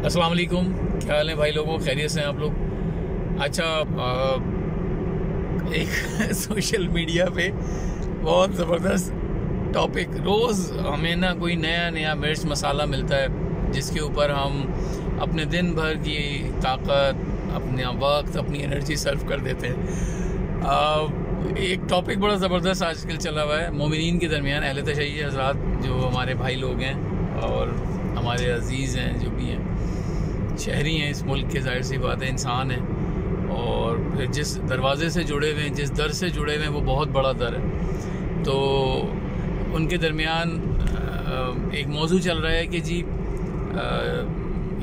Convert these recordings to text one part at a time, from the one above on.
अस्सलाम वालेकुम, क्या हाल है भाई लोगों, खैरियत से हैं आप लोग। अच्छा, एक सोशल मीडिया पे बहुत ज़बरदस्त टॉपिक, रोज़ हमें ना कोई नया मिर्च मसाला मिलता है जिसके ऊपर हम अपने दिन भर की ताकत, अपना वक्त, अपनी एनर्जी सर्व कर देते हैं। एक टॉपिक बड़ा ज़बरदस्त आजकल चला हुआ है मोमिनीन के दरमियान, अहले तशय्युई हज़रात जो हमारे भाई लोग हैं और हमारे अज़ीज़ हैं, जो भी हैं, शहरी हैं इस मुल्क के, जाहिर सी बात है, इंसान हैं, और फिर जिस दरवाज़े से जुड़े हुए हैं, जिस दर से जुड़े हुए हैं, वो बहुत बड़ा दर है। तो उनके दरमियान एक मौजू चल रहा है कि जी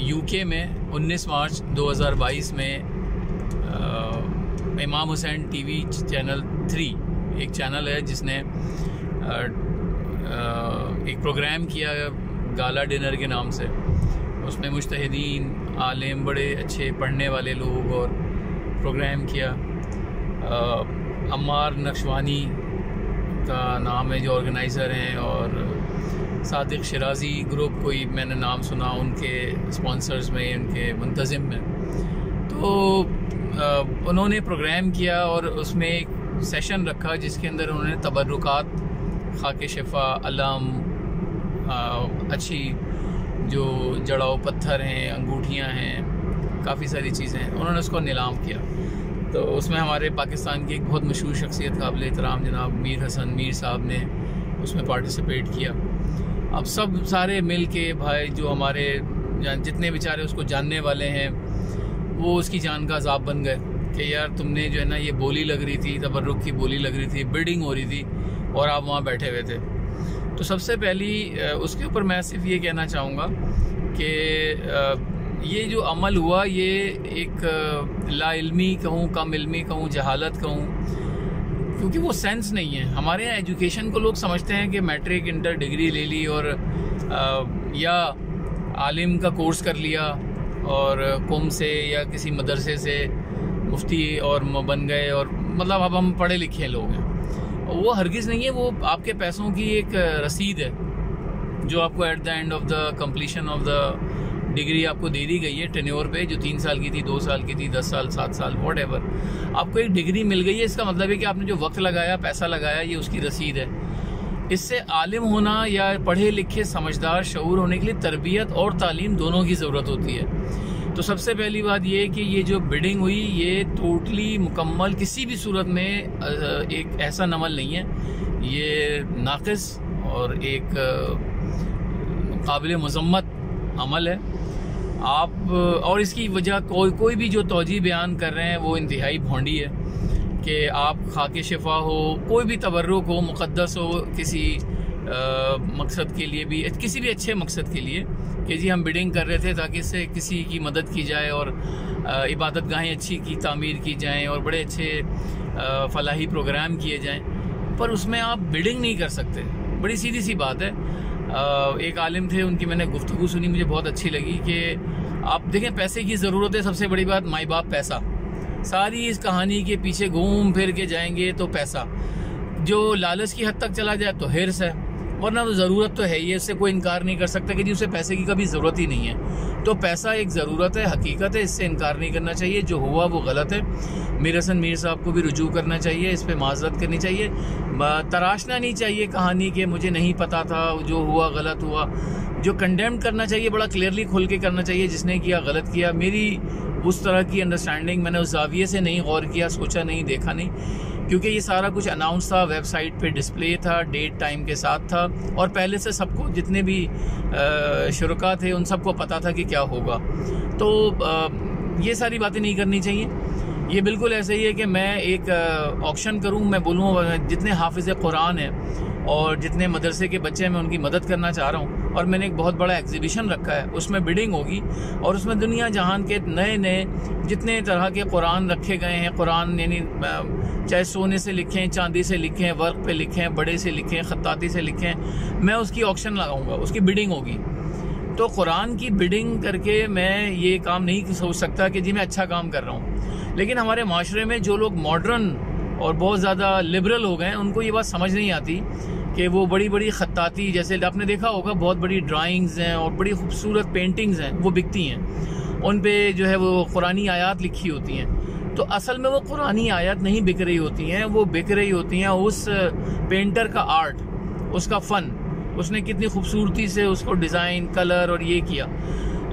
यूके में 19 मार्च 2022 में इमाम हुसैन टीवी चैनल 3 एक चैनल है जिसने एक प्रोग्राम किया गाला डिनर के नाम से। उसमें मुज्तहिदीन, आलिम, बड़े अच्छे पढ़ने वाले लोग और प्रोग्राम किया। अम्मार नक्शवानी का नाम है जो ऑर्गेनाइज़र हैं, और सादिक शिराजी ग्रुप कोई मैंने नाम सुना उनके स्पॉन्सर्स में, उनके मुंतज़िम में। तो उन्होंने प्रोग्राम किया और उसमें एक सेशन रखा जिसके अंदर उन्होंने तबर्रुकात, खाके शिफा, अलम, अच्छी जो जड़ाऊ पत्थर हैं, अंगूठियाँ हैं, काफ़ी सारी चीज़ें हैं, उन्होंने उसको नीलाम किया। तो उसमें हमारे पाकिस्तान की एक बहुत मशहूर शख्सियत, काबिल एहतराम जनाब मीर हसन मीर साहब ने उसमें पार्टिसिपेट किया। अब सब सारे मिल के भाई जो हमारे जितने बेचारे उसको जानने वाले हैं वो उसकी जान का अजाब बन गए कि यार तुमने जो है ना, ये बोली लग रही थी, तबर्रुक की बोली लग रही थी, बिल्डिंग हो रही थी और आप वहाँ बैठे हुए थे। तो सबसे पहली उसके ऊपर मैं सिर्फ ये कहना चाहूँगा कि ये जो अमल हुआ, ये एक लाइल्मी कहूँ, कम इल्मी कहूँ, जहालत कहूँ, क्योंकि वो सेंस नहीं है। हमारे यहाँ एजुकेशन को लोग समझते हैं कि मैट्रिक इंटर डिग्री ले ली और या आलिम का कोर्स कर लिया और कुम से या किसी मदरसे से मुफ्ती और बन गए, और मतलब अब हम पढ़े लिखे लोग हैं। वो हरगिज़ नहीं है, वो आपके पैसों की एक रसीद है जो आपको at the end of the completion of the degree आपको दे दी गई है टेन्योर पे, जो 3 साल की थी, 2 साल की थी, 10 साल, 7 साल, वॉट एवर, आपको एक डिग्री मिल गई है। इसका मतलब है कि आपने जो वक्त लगाया, पैसा लगाया, ये उसकी रसीद है। इससे आलिम होना या पढ़े लिखे समझदार शऊर होने के लिए तरबियत और तालीम दोनों की ज़रूरत होती है। तो सबसे पहली बात ये है कि ये जो बिडिंग हुई, ये टोटली मुकम्मल किसी भी सूरत में एक ऐसा अमल नहीं है, ये नाक़िस और एक काबिल मज़म्मत अमल है। आप और इसकी वजह कोई भी जो तौजीह बयान कर रहे हैं वो इंतहाई भोंडी है कि आप खाके शिफा हो, कोई भी तबर्रुक हो, मुक़द्दस हो, किसी मकसद के लिए भी, किसी भी अच्छे मकसद के लिए कि जी हम बिडिंग कर रहे थे ताकि इससे किसी की मदद की जाए और इबादत गाहें अच्छी की तामीर की जाएं और बड़े अच्छे फलाही प्रोग्राम किए जाएं, पर उसमें आप बिडिंग नहीं कर सकते। बड़ी सीधी सी बात है। एक आलिम थे, उनकी मैंने गुफ्तगू सुनी, मुझे बहुत अच्छी लगी कि आप देखें, पैसे की ज़रूरत है, सबसे बड़ी बात, माई बाप पैसा, सारी इस कहानी के पीछे घूम फिर के जाएंगे तो पैसा, जो लालच की हद तक चला जाए तो हिर्स है, वरना तो ज़रूरत तो है ही, इससे कोई इनकार नहीं कर सकता कि जी उसे पैसे की कभी ज़रूरत ही नहीं है। तो पैसा एक ज़रूरत है, हकीकत है, इससे इनकार नहीं करना चाहिए। जो हुआ वो गलत है, मीर हसन मीर साहब को भी रुजू करना चाहिए, इस पर माजरत करनी चाहिए, तराशना नहीं चाहिए कहानी के मुझे नहीं पता था, जो हुआ गलत हुआ। जो कंडेम करना चाहिए बड़ा क्लियरली खुल के करना चाहिए, जिसने किया गलत किया। मेरी उस तरह की अंडरस्टैंडिंग, मैंने उस जाविये से नहीं गौर किया, सोचा नहीं, देखा नहीं, क्योंकि ये सारा कुछ अनाउंस था, वेबसाइट पे डिस्प्ले था, डेट टाइम के साथ था, और पहले से सबको, जितने भी शुरका थे, उन सबको पता था कि क्या होगा। तो ये सारी बातें नहीं करनी चाहिए। ये बिल्कुल ऐसे ही है कि मैं एक ऑक्शन करूं, मैं बोलूँ जितने हाफिज़ कुरान हैं और जितने मदरसे के बच्चे हैं, मैं उनकी मदद करना चाह रहा हूँ, और मैंने एक बहुत बड़ा एग्जीबिशन रखा है, उसमें बिडिंग होगी और उसमें दुनिया जहान के नए नए जितने तरह के कुरान रखे गए हैं, कुरान यानी चाहे सोने से लिखें, चांदी से लिखें, वर्क पे लिखें, बड़े से लिखें, खत्ताती से लिखें, मैं उसकी ऑक्शन लगाऊंगा, उसकी बिडिंग होगी। तो कुरान की बिडिंग करके मैं ये काम नहीं सोच सकता कि जी मैं अच्छा काम कर रहा हूँ। लेकिन हमारे माशरे में जो लोग मॉडर्न और बहुत ज़्यादा लिबरल हो गए हैं, उनको ये बात समझ नहीं आती कि वो बड़ी बड़ी ख़त्ताती, जैसे आपने देखा होगा बहुत बड़ी ड्राइंग्स हैं और बड़ी खूबसूरत पेंटिंग्स हैं, वो बिकती हैं। उन पे जो है वो कुरानी आयत लिखी होती हैं। तो असल में वो कुरानी आयत नहीं बिक रही होती हैं, वो बिक रही होती हैं उस पेंटर का आर्ट, उसका फ़न, उसने कितनी खूबसूरती से उसको डिज़ाइन, कलर और ये किया।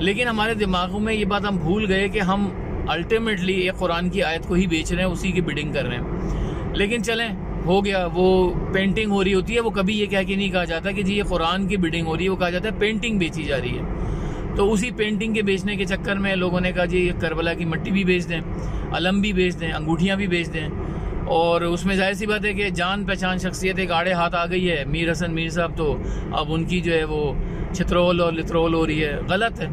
लेकिन हमारे दिमागों में ये बात हम भूल गए कि हम अल्टीमेटली एक कुरान की आयत को ही बेच रहे हैं, उसी की बिडिंग कर रहे हैं। लेकिन चलें, हो गया, वो पेंटिंग हो रही होती है, वो कभी ये कह के नहीं कहा जाता कि जी ये कुरान की बिडिंग हो रही है, वो कहा जाता है पेंटिंग बेची जा रही है। तो उसी पेंटिंग के बेचने के चक्कर में लोगों ने कहा जी करबला की मिट्टी भी बेच दें, अलम भी बेच दें, अंगूठियाँ भी बेच दें। और उसमें जाहिर सी बात है कि जान पहचान शख्सियत एक आड़े हाथ आ गई है, मीर हसन मीर साहब, तो अब उनकी जो है वो छित्रोल और लित्रोल हो रही है। गलत है,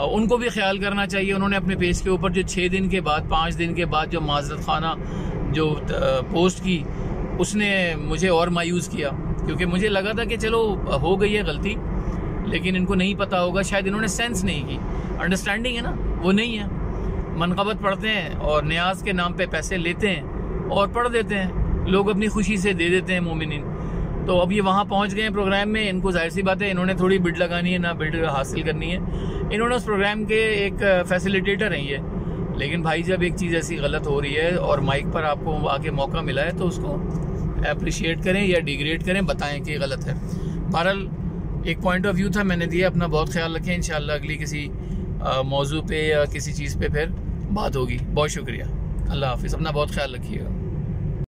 उनको भी ख्याल करना चाहिए। उन्होंने अपने पेज के ऊपर जो 6 दिन के बाद, 5 दिन के बाद जो माजरत खाना जो पोस्ट की, उसने मुझे और मायूस किया, क्योंकि मुझे लगा था कि चलो हो गई है गलती, लेकिन इनको नहीं पता होगा, शायद इन्होंने सेंस नहीं की, अंडरस्टैंडिंग है ना, वो नहीं है। मनक़बत पढ़ते हैं और न्याज के नाम पे पैसे लेते हैं और पढ़ देते हैं, लोग अपनी खुशी से दे देते हैं मोमिनीन। तो अब ये वहाँ पहुँच गए हैं प्रोग्राम में, इनको जाहिर सी बात है इन्होंने थोड़ी बिड लगानी है, ना बिड हासिल करनी है। इन्होंने उस प्रोग्राम के एक फैसिलिटेटर हैं ये। लेकिन भाई जब एक चीज़ ऐसी गलत हो रही है और माइक पर आपको आके मौका मिला है, तो उसको अप्रिशिएट करें या डिग्रेड करें, बताएं कि गलत है। बहरहाल एक पॉइंट ऑफ व्यू था, मैंने दिया। अपना बहुत ख्याल रखें, इंशाल्लाह अगली किसी मौजू पे या किसी चीज़ पे फिर बात होगी। बहुत शुक्रिया, अल्लाह हाफिज़, अपना बहुत ख्याल रखिएगा।